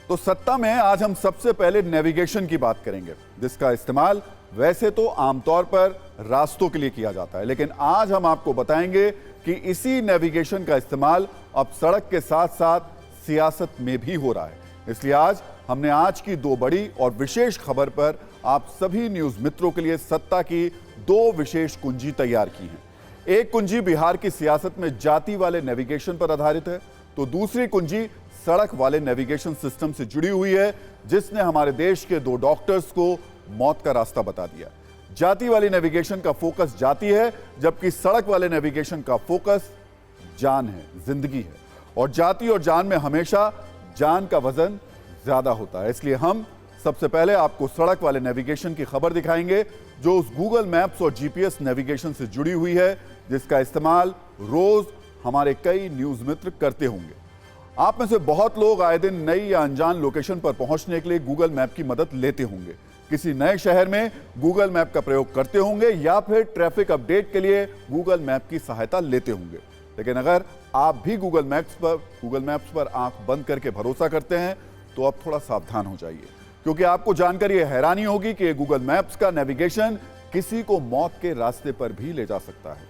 तो सत्ता में आज हम सबसे पहले नेविगेशन की बात करेंगे, जिसका इस्तेमाल वैसे तो आमतौर पर रास्तों के लिए किया जाता है, लेकिन आज हम आपको बताएंगे कि इसी नेविगेशन का इस्तेमाल अब सड़क के साथ साथ सियासत में भी हो रहा है। इसलिए आज हमने आज की दो बड़ी और विशेष खबर पर आप सभी न्यूज मित्रों के लिए सत्ता की दो विशेष कुंजी तैयार की हैं। एक कुंजी बिहार की सियासत में जाति वाले नेविगेशन पर आधारित है, तो दूसरी कुंजी सड़क वाले नेविगेशन सिस्टम से जुड़ी हुई है, जिसने हमारे देश के दो डॉक्टर्स को मौत का रास्ता बता दिया। जाति वाली नेविगेशन का फोकस जाति है, जबकि सड़क वाले नेविगेशन का फोकस जान है, जिंदगी है। और जाति और जान में हमेशा जान का वजन ज्यादा होता है। इसलिए हम सबसे पहले आपको सड़क वाले नेविगेशन की खबर दिखाएंगे, जो उस गूगल मैप्स और जीपीएस नेविगेशन से जुड़ी हुई है, जिसका इस्तेमाल रोज हमारे कई न्यूज मित्र करते होंगे। आप में से बहुत लोग आए दिन नई या अनजान लोकेशन पर पहुंचने के लिए गूगल मैप की मदद लेते होंगे, किसी नए शहर में गूगल मैप का प्रयोग करते होंगे या फिर ट्रैफिक अपडेट के लिए गूगल मैप की सहायता लेते होंगे। लेकिन अगर आप भी गूगल मैप्स पर आंख बंद करके भरोसा करते हैं, तो अब थोड़ा सावधान हो जाइए, क्योंकि आपको जानकर यह हैरानी होगी कि गूगल मैप्स का नेविगेशन किसी को मौत के रास्ते पर भी ले जा सकता है।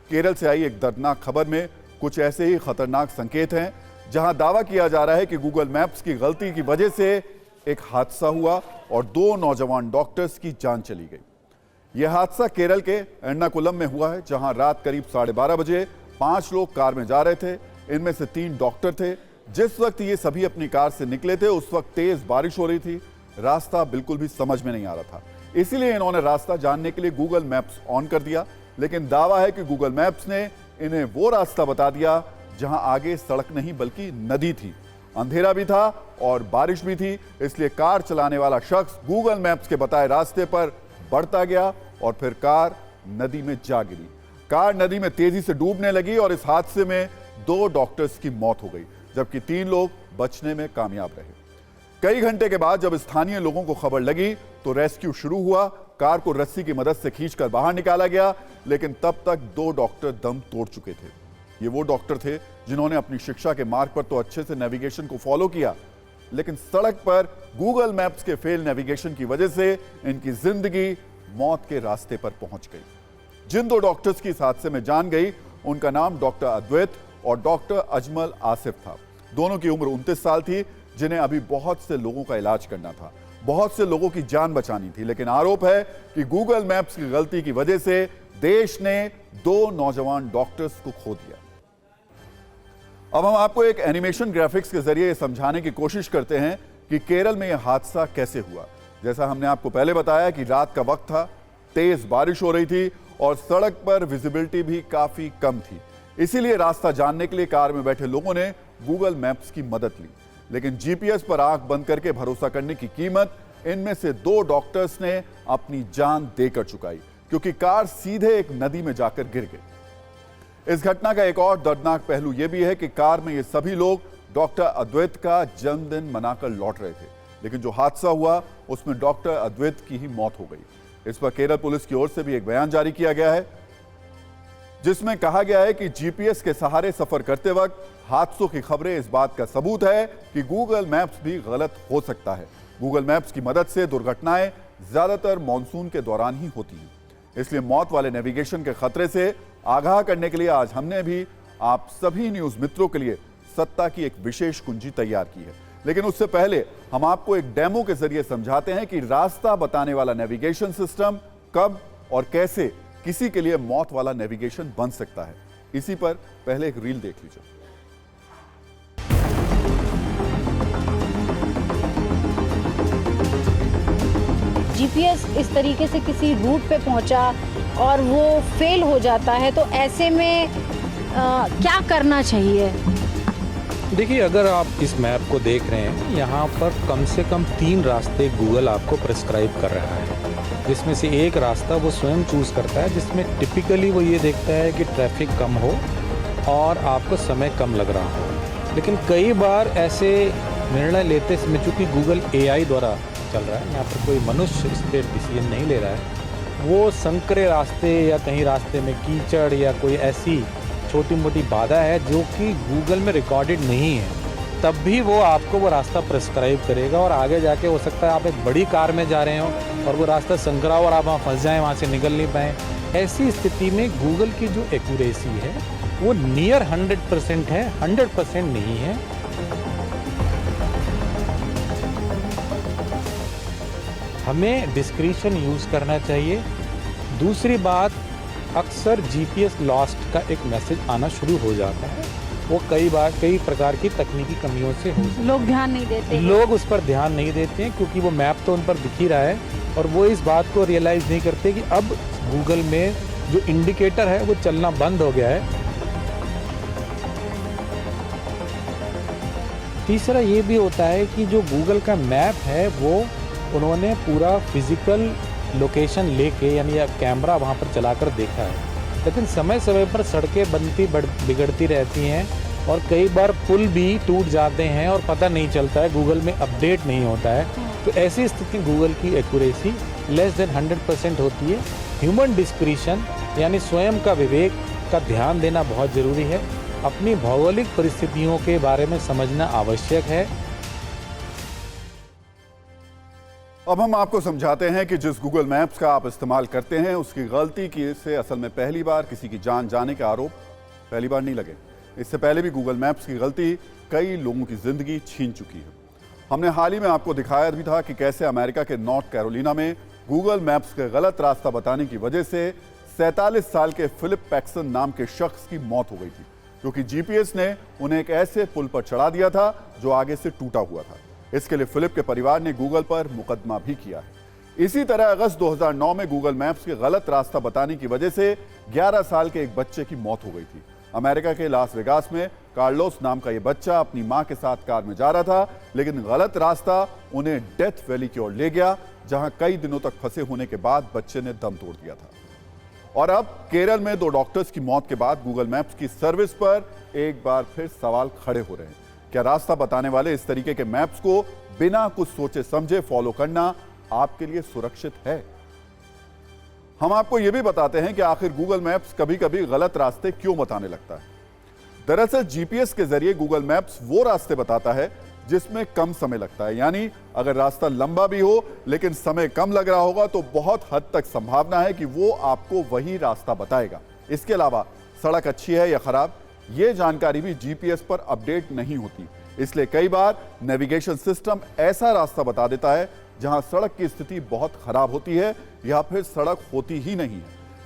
केरल से आई एक दर्दनाक खबर में कुछ ऐसे ही खतरनाक संकेत हैं, जहां दावा किया जा रहा है कि गूगल मैप्स की गलती की वजह से एक हादसा हुआ और दो नौजवान डॉक्टर्स की जान चली गई। यह हादसा केरल के एर्नाकुलम में हुआ है, जहां रात करीब 12:30 बजे 5 लोग कार में जा रहे थे। इनमें से 3 डॉक्टर थे। जिस वक्त ये सभी अपनी कार से निकले थे, उस वक्त तेज बारिश हो रही थी। रास्ता बिल्कुल भी समझ में नहीं आ रहा था, इसीलिए इन्होंने रास्ता जानने के लिए गूगल मैप्स ऑन कर दिया। लेकिन दावा है कि गूगल मैप्स ने इन्हें वो रास्ता बता दिया जहां आगे सड़क नहीं बल्कि नदी थी, अंधेरा भी था और बारिश भी थी। इसलिए कार चलाने वाला शख्स गूगल मैप्स के बताए रास्ते पर बढ़ता गया और फिर कार नदी में जा गिरी। कार नदी में तेजी से डूबने लगी और इस हादसे में 2 डॉक्टर्स की मौत हो गई, जबकि 3 लोग बचने में कामयाब रहे। कई घंटे के बाद जब स्थानीय लोगों को खबर लगी तो रेस्क्यू शुरू हुआ। कार को रस्सी की मदद से खींचकर बाहर निकाला गया, लेकिन तब तक 2 डॉक्टर दम तोड़ चुके थे। ये वो डॉक्टर थे जिन्होंने अपनी शिक्षा के मार्ग पर तो अच्छे से नेविगेशन को फॉलो किया, लेकिन सड़क पर गूगल मैप्स के फेल नेविगेशन की वजह से इनकी जिंदगी मौत के रास्ते पर पहुंच गई। जिन 2 डॉक्टर्स की इस हादसे में जान गई, उनका नाम डॉक्टर अद्वैत और डॉक्टर अजमल आसिफ था। दोनों की उम्र 29 साल थी, जिन्हें अभी बहुत से लोगों का इलाज करना था, बहुत से लोगों की जान बचानी थी। लेकिन आरोप है कि गूगल मैप्स की गलती की वजह से देश ने 2 नौजवान डॉक्टर्स को खो दिया। अब हम आपको एक एनिमेशन ग्राफिक्स के जरिए समझाने की कोशिश करते हैं कि केरल में यह हादसा कैसे हुआ। जैसा हमने आपको पहले बताया कि रात का वक्त था, तेज बारिश हो रही थी और सड़क पर विजिबिलिटी भी काफी कम थी। इसीलिए रास्ता जानने के लिए कार में बैठे लोगों ने गूगल मैप्स की मदद ली, लेकिन जीपीएस पर आंख बंद करके भरोसा करने की कीमत इनमें से 2 डॉक्टर्स ने अपनी जान देकर चुकाई, क्योंकि कार सीधे एक नदी में जाकर गिर गई। इस घटना का एक और दर्दनाक पहलू यह भी है कि कार में ये सभी लोग डॉक्टर अद्वैत का जन्मदिन मनाकर लौट रहे थे, लेकिन जो हादसा हुआ उसमें डॉक्टर अद्वैत की ही मौत हो गई। इस पर केरल पुलिस की ओर से भी एक बयान जारी किया गया है, जिसमें कहा गया है कि जीपीएस के सहारे सफर करते वक्त हादसों की खबरें इस बात का सबूत है कि गूगल मैप्स भी गलत हो सकता है। गूगल मैप्स की मदद से दुर्घटनाएं ज्यादातर मॉनसून के दौरान ही होती हैं। इसलिए मौत वाले नेविगेशन के खतरे से आगाह करने के लिए आज हमने भी आप सभी न्यूज मित्रों के लिए सत्ता की एक विशेष कुंजी तैयार की है। लेकिन उससे पहले हम आपको एक डेमो के जरिए समझाते हैं कि रास्ता बताने वाला नेविगेशन सिस्टम कब और कैसे किसी के लिए मौत वाला नेविगेशन बन सकता है। इसी पर पहले एक रील देख लीजिए। जीपीएस इस तरीके से किसी रूट पे पहुंचा और वो फेल हो जाता है, तो ऐसे में क्या करना चाहिए? देखिए, अगर आप इस मैप को देख रहे हैं, यहाँ पर कम से कम 3 रास्ते गूगल आपको प्रिस्क्राइब कर रहा है, जिसमें से एक रास्ता वो स्वयं चूज़ करता है, जिसमें टिपिकली वो ये देखता है कि ट्रैफिक कम हो और आपको समय कम लग रहा हो। लेकिन कई बार ऐसे निर्णय लेते समय, चूँकि गूगल AI द्वारा चल रहा है, यहाँ पर कोई मनुष्य इस पर डिसीजन नहीं ले रहा है, वो संकरे रास्ते या कहीं रास्ते में कीचड़ या कोई ऐसी छोटी मोटी बाधा है जो कि गूगल में रिकॉर्डेड नहीं है, तब भी वो आपको वो रास्ता प्रेस्क्राइब करेगा। और आगे जाके हो सकता है आप एक बड़ी कार में जा रहे हो और वो रास्ता संकरा और आप वहाँ फंस जाएं, वहाँ से निकल नहीं पाएँ। ऐसी स्थिति में गूगल की जो एक्यूरेसी है वो नियर 100% है, 100% नहीं है। हमें डिस्क्रिशन यूज़ करना चाहिए। दूसरी बात, अक्सर जीपीएस लॉस्ट का एक मैसेज आना शुरू हो जाता है। वो कई प्रकार की तकनीकी कमियों से हो सकता है। लोग ध्यान नहीं देते, लोग उस पर ध्यान नहीं देते हैं क्योंकि वो मैप तो उन पर दिख ही रहा है और वो इस बात को रियलाइज़ नहीं करते कि अब गूगल में जो इंडिकेटर है वो चलना बंद हो गया है। तीसरा ये भी होता है कि जो गूगल का मैप है वो उन्होंने पूरा फिजिकल लोकेशन लेके यानी कैमरा वहाँ पर चलाकर देखा है, लेकिन समय समय पर सड़कें बनती बिगड़ती रहती हैं और कई बार पुल भी टूट जाते हैं और पता नहीं चलता है, गूगल में अपडेट नहीं होता है। तो ऐसी स्थिति गूगल की एक्यूरेसी लेस देन 100% होती है। ह्यूमन डिस्क्रिशन यानी स्वयं का विवेक का ध्यान देना बहुत ज़रूरी है। अपनी भौगोलिक परिस्थितियों के बारे में समझना आवश्यक है। अब हम आपको समझाते हैं कि जिस गूगल मैप्स का आप इस्तेमाल करते हैं उसकी गलती की से असल में पहली बार किसी की जान जाने के आरोप पहली बार नहीं लगे। इससे पहले भी गूगल मैप्स की गलती कई लोगों की जिंदगी छीन चुकी है। हमने हाल ही में आपको दिखाया भी था कि कैसे अमेरिका के नॉर्थ कैरोलिना में गूगल मैप्स के गलत रास्ता बताने की वजह से 47 साल के फिलिप पैक्सन नाम के शख्स की मौत हो गई थी, क्योंकि जीपीएस ने उन्हें एक ऐसे पुल पर चढ़ा दिया था जो आगे से टूटा हुआ था। इसके लिए फिलिप के परिवार ने गूगल पर मुकदमा भी किया है। इसी तरह अगस्त 2009 में गूगल मैप्स के गलत रास्ता बताने की वजह से 11 साल के एक बच्चे की मौत हो गई थी। अमेरिका के लास वेगास में कार्लोस नाम का यह बच्चा अपनी मां के साथ कार में जा रहा था, लेकिन गलत रास्ता उन्हें डेथ वैली की ओर ले गया, जहां कई दिनों तक फंसे होने के बाद बच्चे ने दम तोड़ दिया था। और अब केरल में 2 डॉक्टर्स की मौत के बाद गूगल मैप्स की सर्विस पर एक बार फिर सवाल खड़े हो रहे हैं। क्या रास्ता बताने वाले इस तरीके के मैप्स को बिना कुछ सोचे समझे फॉलो करना आपके लिए सुरक्षित है? हम आपको यह भी बताते हैं कि आखिर गूगल मैप्स कभी कभी गलत रास्ते क्यों बताने लगता है। दरअसल जीपीएस के जरिए गूगल मैप्स वो रास्ते बताता है जिसमें कम समय लगता है, यानी अगर रास्ता लंबा भी हो लेकिन समय कम लग रहा होगा तो बहुत हद तक संभावना है कि वो आपको वही रास्ता बताएगा। इसके अलावा सड़क अच्छी है या खराब, ये जानकारी भी जीपीएस पर अपडेट नहीं होती, इसलिए कई बार नेविगेशन सिस्टम ऐसा रास्ता बता देता है जहां सड़क की स्थिति बहुत खराब होती है या फिर सड़क होती ही नहीं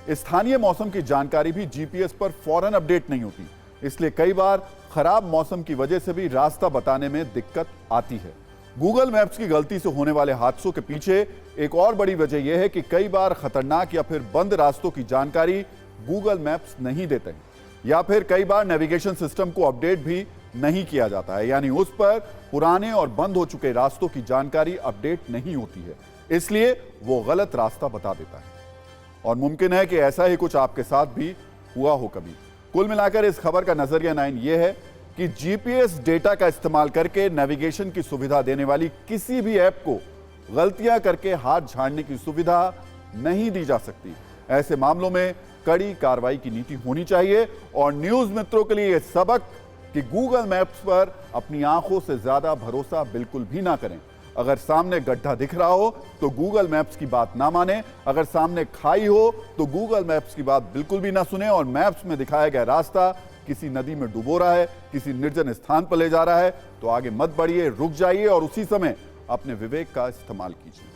है। स्थानीय मौसम की जानकारी भी जीपीएस पर फौरन अपडेट नहीं होती, इसलिए कई बार खराब मौसम की वजह से भी रास्ता बताने में दिक्कत आती है। गूगल मैप्स की गलती से होने वाले हादसों के पीछे एक और बड़ी वजह यह है कि कई बार खतरनाक या फिर बंद रास्तों की जानकारी गूगल मैप्स नहीं देते हैं, या फिर कई बार नेविगेशन सिस्टम को अपडेट भी नहीं किया जाता है, यानी उस पर पुराने और बंद हो चुके रास्तों की जानकारी अपडेट नहीं होती है, इसलिए वो गलत रास्ता बता देता है। और मुमकिन है कि ऐसा ही कुछ आपके साथ भी हुआ हो कभी। कुल मिलाकर इस खबर का नजरिया 9 ये है कि जीपीएस डेटा का इस्तेमाल करके नेविगेशन की सुविधा देने वाली किसी भी ऐप को गलतियां करके हाथ झाड़ने की सुविधा नहीं दी जा सकती। ऐसे मामलों में कड़ी कार्रवाई की नीति होनी चाहिए। और न्यूज मित्रों के लिए यह सबक कि गूगल मैप्स पर अपनी आंखों से ज्यादा भरोसा बिल्कुल भी ना करें। अगर सामने गड्ढा दिख रहा हो तो गूगल मैप्स की बात ना माने, अगर सामने खाई हो तो गूगल मैप्स की बात बिल्कुल भी ना सुने, और मैप्स में दिखाया गया रास्ता किसी नदी में डुबो रहा है, किसी निर्जन स्थान पर ले जा रहा है, तो आगे मत बढ़िए, रुक जाइए और उसी समय अपने विवेक का इस्तेमाल कीजिए।